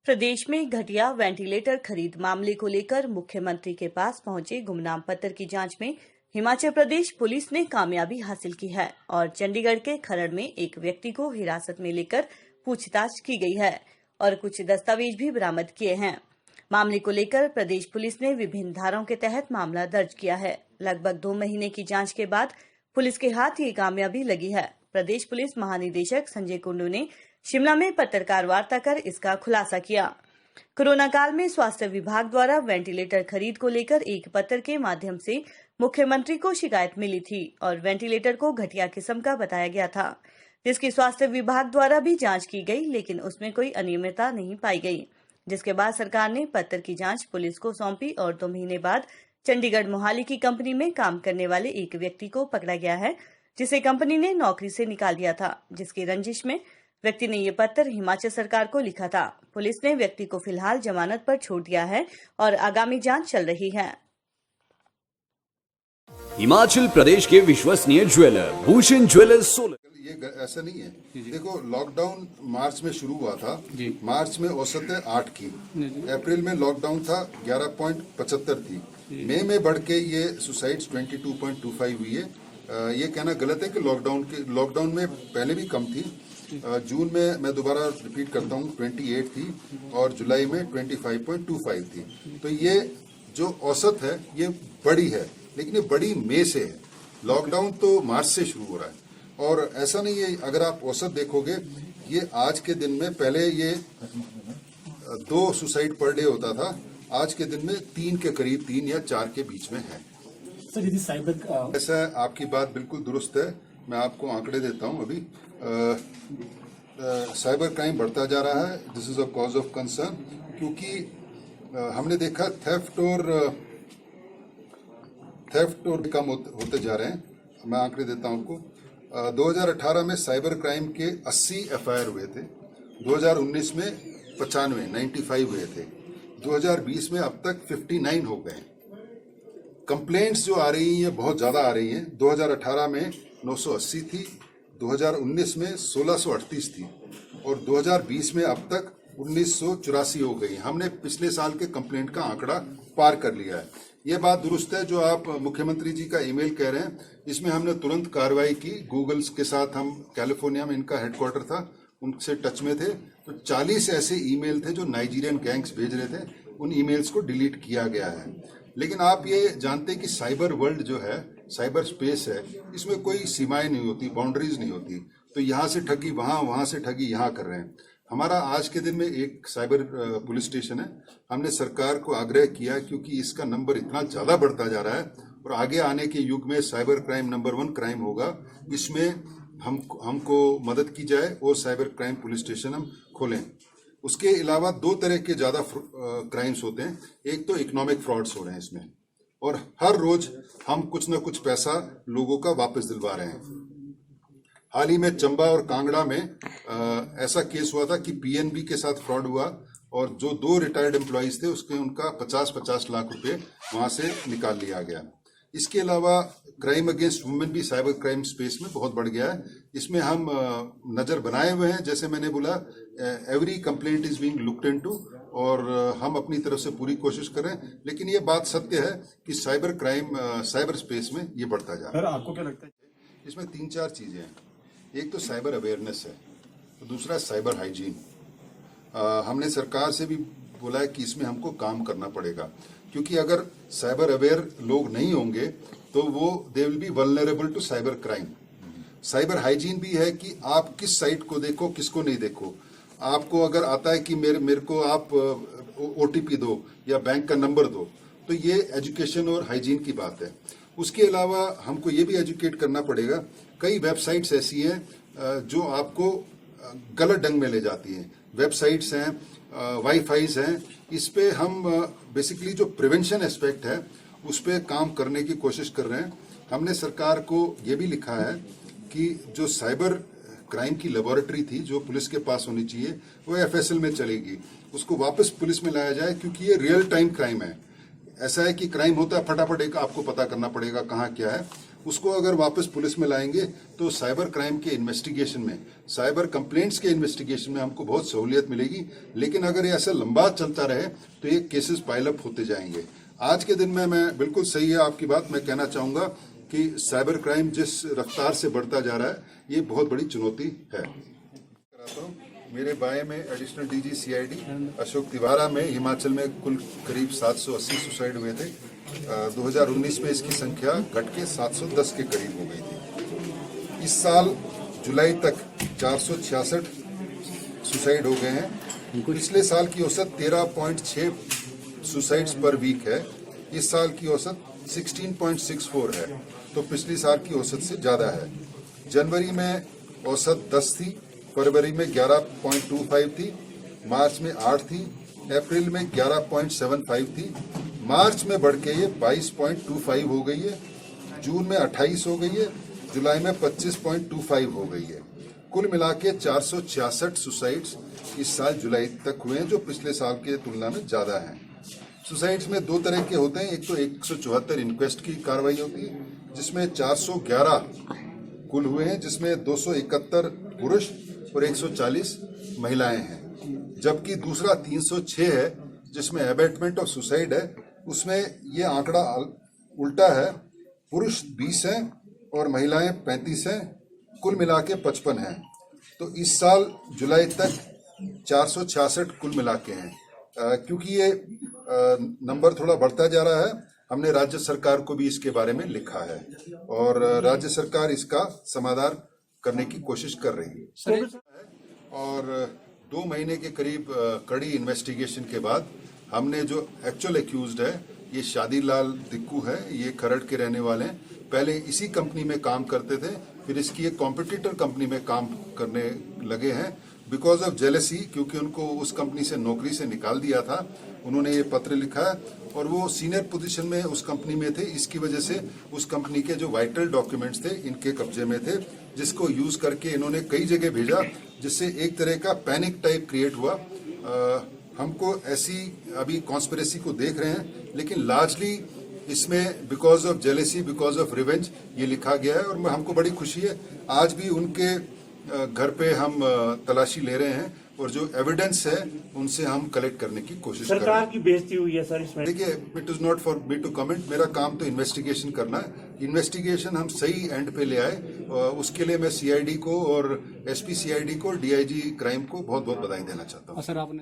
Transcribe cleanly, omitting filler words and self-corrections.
प्रदेश में घटिया वेंटिलेटर खरीद मामले को लेकर मुख्यमंत्री के पास पहुंचे गुमनाम पत्र की जांच में हिमाचल प्रदेश पुलिस ने कामयाबी हासिल की है और चंडीगढ़ के खरड़ में एक व्यक्ति को हिरासत में लेकर पूछताछ की गई है और कुछ दस्तावेज भी बरामद किए हैं। मामले को लेकर प्रदेश पुलिस ने विभिन्न धाराओं के तहत मामला दर्ज किया है। लगभग 2 महीने की जांच के बाद पुलिस के हाथ ये कामयाबी लगी है। प्रदेश पुलिस महानिदेशक संजय कुंडू ने शिमला में पत्रकार वार्ता कर इसका खुलासा किया। कोरोना काल में स्वास्थ्य विभाग द्वारा वेंटिलेटर खरीद को लेकर एक पत्र के माध्यम से मुख्यमंत्री को शिकायत मिली थी और वेंटिलेटर को घटिया किस्म का बताया गया था, जिसकी स्वास्थ्य विभाग द्वारा भी जांच की गई, लेकिन उसमें कोई अनियमितता नहीं पाई गई। जिसके बाद सरकार ने पत्र की जांच पुलिस को सौंपी और 2 महीने बाद चंडीगढ़ मोहाली की कंपनी में काम करने वाले एक व्यक्ति को पकड़ा गया है, जिसे कंपनी ने नौकरी से निकाल दिया था। जिसकी रंजिश में व्यक्ति ने ये पत्र हिमाचल सरकार को लिखा था। पुलिस ने व्यक्ति को फिलहाल जमानत पर छोड़ दिया है और आगामी जांच चल रही है। हिमाचल प्रदेश के विश्वसनीय ज्वेलर भूषण ज्वेलर्स सोलन। ये ऐसा नहीं है। देखो, लॉकडाउन मार्च में शुरू हुआ था। मार्च में औसत है 8 की। अप्रैल में लॉकडाउन था 11.75 थी। मई में बढ़ के ये सुसाइड्स 22.25 हुई है। ये कहना गलत है कि लॉकडाउन में पहले भी कम थी। जून में मैं दोबारा रिपीट करता हूँ 28 थी और जुलाई में 25.25 थी। तो ये जो औसत है ये बड़ी है, लेकिन ये बड़ी मई से है। लॉकडाउन तो मार्च से शुरू हो रहा है और ऐसा नहीं है। अगर आप औसत देखोगे, ये आज के दिन में, पहले ये 2 सुसाइड पर डे होता था, आज के दिन में 3 के करीब, 3 या 4 के बीच में है। सर, यदि साइबर ऐसा आपकी बात बिल्कुल दुरुस्त है। मैं आपको आंकड़े देता हूं। अभी साइबर क्राइम बढ़ता जा रहा है। This is a cause of concern, क्योंकि हमने देखा थेफ्ट और कम होते जा रहे हैं। मैं आंकड़े देता हूं आपको। 2018 में साइबर क्राइम के 80 एफआईआर हुए थे। 2019 में 95 हुए थे। 2020 में अब तक 59 हो गए। कंप्लेंट्स जो आ रही हैं बहुत ज्यादा आ रही हैं। 2018 में 980 थी, 2019 में 1638 थी और 2020 में अब तक 1984 हो गई। हमने पिछले साल के कंप्लेंट का आंकड़ा पार कर लिया है। ये बात दुरुस्त है जो आप मुख्यमंत्री जी का ईमेल कह रहे हैं। इसमें हमने तुरंत कार्रवाई की। गूगल के साथ हम कैलिफोर्निया में, इनका हेडक्वार्टर था, उनसे टच में थे। तो 40 ऐसे ईमेल थे जो नाइजीरियन गैंग्स भेज रहे थे। उन ईमेल्स को डिलीट किया गया है। लेकिन आप ये जानते हैं कि साइबर वर्ल्ड जो है, साइबर स्पेस है, इसमें कोई सीमाएं नहीं होती, बाउंड्रीज नहीं होती। तो यहाँ से ठगी वहां, वहां से ठगी यहाँ कर रहे हैं। हमारा आज के दिन में एक साइबर पुलिस स्टेशन है। हमने सरकार को आग्रह किया, क्योंकि इसका नंबर इतना ज्यादा बढ़ता जा रहा है और आगे आने के युग में साइबर क्राइम नंबर 1 क्राइम होगा। इसमें हमको मदद की जाए और साइबर क्राइम पुलिस स्टेशन हम खोलें। उसके अलावा 2 तरह के ज्यादा क्राइम्स होते हैं। एक तो इकोनॉमिक फ्रॉड्स हो रहे हैं इसमें, और हर रोज हम कुछ न कुछ पैसा लोगों का वापस दिलवा रहे हैं। हाल ही में चंबा और कांगड़ा में ऐसा केस हुआ था कि पीएनबी के साथ फ्रॉड हुआ और जो 2 रिटायर्ड एम्प्लॉइज थे उनका 50-50 लाख रुपए वहां से निकाल लिया गया। इसके अलावा क्राइम अगेंस्ट वुमेन भी साइबर क्राइम स्पेस में बहुत बढ़ गया है। इसमें हम नजर बनाए हुए हैं। जैसे मैंने बोला, every complaint is being looked into और हम अपनी तरफ से पूरी कोशिश कर रहे हैं। लेकिन ये बात सत्य है कि साइबर क्राइम साइबर स्पेस में ये बढ़ता जा रहा है। आपको क्या लगता है? इसमें 3-4 चीजें हैं। एक तो साइबर अवेयरनेस है, तो दूसरा साइबर हाइजीन। हमने सरकार से भी बोला है कि इसमें हमको काम करना पड़ेगा, क्योंकि अगर साइबर अवेयर लोग नहीं होंगे तो वो they will be vulnerable to cyber crime. Cyber hygiene भी है कि आप किस साइट को देखो, किसको नहीं देखो। आपको अगर आता है कि मेरे को आप ओटीपी दो या बैंक का नंबर दो, तो ये एजुकेशन और हाइजीन की बात है। उसके अलावा हमको ये भी एजुकेट करना पड़ेगा। कई वेबसाइट्स ऐसी हैं जो आपको गलत ढंग में ले जाती हैं। वेबसाइट्स हैं, वाईफाईज हैं। इस पे हम बेसिकली जो प्रिवेंशन एस्पेक्ट है उस पे काम करने की कोशिश कर रहे हैं। हमने सरकार को ये भी लिखा है कि जो साइबर क्राइम की लेबोरेटरी थी जो पुलिस के पास होनी चाहिए, वो एफएसएल में चलेगी। उसको वापस पुलिस में लाया जाए, क्योंकि ये रियल टाइम क्राइम है। ऐसा है कि क्राइम होता है, फटाफट एक आपको पता करना पड़ेगा कहाँ क्या है। उसको अगर वापस पुलिस में लाएंगे तो साइबर क्राइम के इन्वेस्टिगेशन में, साइबर कंप्लेंट्स के इन्वेस्टिगेशन में हमको बहुत सहूलियत मिलेगी। लेकिन अगर ये ऐसा लंबा चलता रहे तो ये केसेस पाइलअप होते जाएंगे। आज के दिन में मैं बिल्कुल सही है आपकी बात, मैं कहना चाहूंगा कि साइबर क्राइम जिस रफ्तार से बढ़ता जा रहा है ये बहुत बड़ी चुनौती है। कराता हूं। मेरे बाएं में एडिशनल डीजी सीआईडी अशोक तिवारा में हिमाचल में कुल करीब 780 सुसाइड हुए थे। 2019 में इसकी संख्या घट के 710 के करीब हो गई थी। इस साल जुलाई तक 466 सुसाइड हो गए हैं। पिछले साल की औसत 13.6 सुसाइड्स पर वीक है। इस साल की औसत 16.64 है, तो पिछले साल की औसत से ज्यादा है। जनवरी में औसत 10 थी, फरवरी में 11.25 थी, मार्च में 8 थी, अप्रैल में 11.75 थी, मार्च में बढ़ के ये 22.25 हो गई है, जून में 28 हो गई है, जुलाई में 25.25 हो गई है। कुल मिला के 466 सुसाइड्स इस साल जुलाई तक हुए हैं, जो पिछले साल के तुलना में ज्यादा हैं। सुसाइड्स में दो तरह के होते हैं। एक तो 174 इंक्वेस्ट की कार्रवाई होती है, जिसमें 411 कुल हुए हैं, जिसमें 271 पुरुष और 140 महिलाएं हैं। जबकि दूसरा 306 है, जिसमें अबेटमेंट ऑफ सुसाइड है, उसमें ये आंकड़ा उल्टा है। पुरुष 20 हैं और महिलाएं 35 हैं, कुल मिला के 55 हैं। तो इस साल जुलाई तक 466 कुल मिला के हैं। क्योंकि ये नंबर थोड़ा बढ़ता जा रहा है, हमने राज्य सरकार को भी इसके बारे में लिखा है और राज्य सरकार इसका समाधान करने की कोशिश कर रही है। और 2 महीने के करीब कड़ी इन्वेस्टिगेशन के बाद हमने जो एक्चुअल एक्यूज्ड है, ये शादीलाल दिक्कू है, ये खरड़ के रहने वाले हैं। पहले इसी कंपनी में काम करते थे, फिर इसकी एक कॉम्पिटिटर कंपनी में काम करने लगे हैं। बिकॉज ऑफ जेलसी, क्योंकि उनको उस कंपनी से नौकरी से निकाल दिया था, उन्होंने ये पत्र लिखा है और वो सीनियर पोजीशन में उस कंपनी में थे। इसकी वजह से उस कंपनी के जो वाइटल डॉक्यूमेंट्स थे इनके कब्जे में थे, जिसको यूज करके इन्होंने कई जगह भेजा, जिससे एक तरह का पैनिक टाइप क्रिएट हुआ। हमको ऐसी अभी कॉन्स्पिरेसी को देख रहे हैं, लेकिन लार्जली इसमें because of jealousy, because of revenge ये लिखा गया है। और हमको बड़ी खुशी है, आज भी उनके घर पे हम तलाशी ले रहे हैं और जो एविडेंस है उनसे हम कलेक्ट करने की कोशिश कर रहे हैं। सरकार की बेइज्जती हुई है सर इसमें। देखिए, it is not for me to comment. मेरा काम तो इन्वेस्टिगेशन करना है। इन्वेस्टिगेशन हम सही एंड पे ले आए, उसके लिए मैं सीआईडी को और एसपी सीआईडी को, डीआईजी क्राइम को बहुत बहुत बधाई देना चाहता हूँ। सर आपने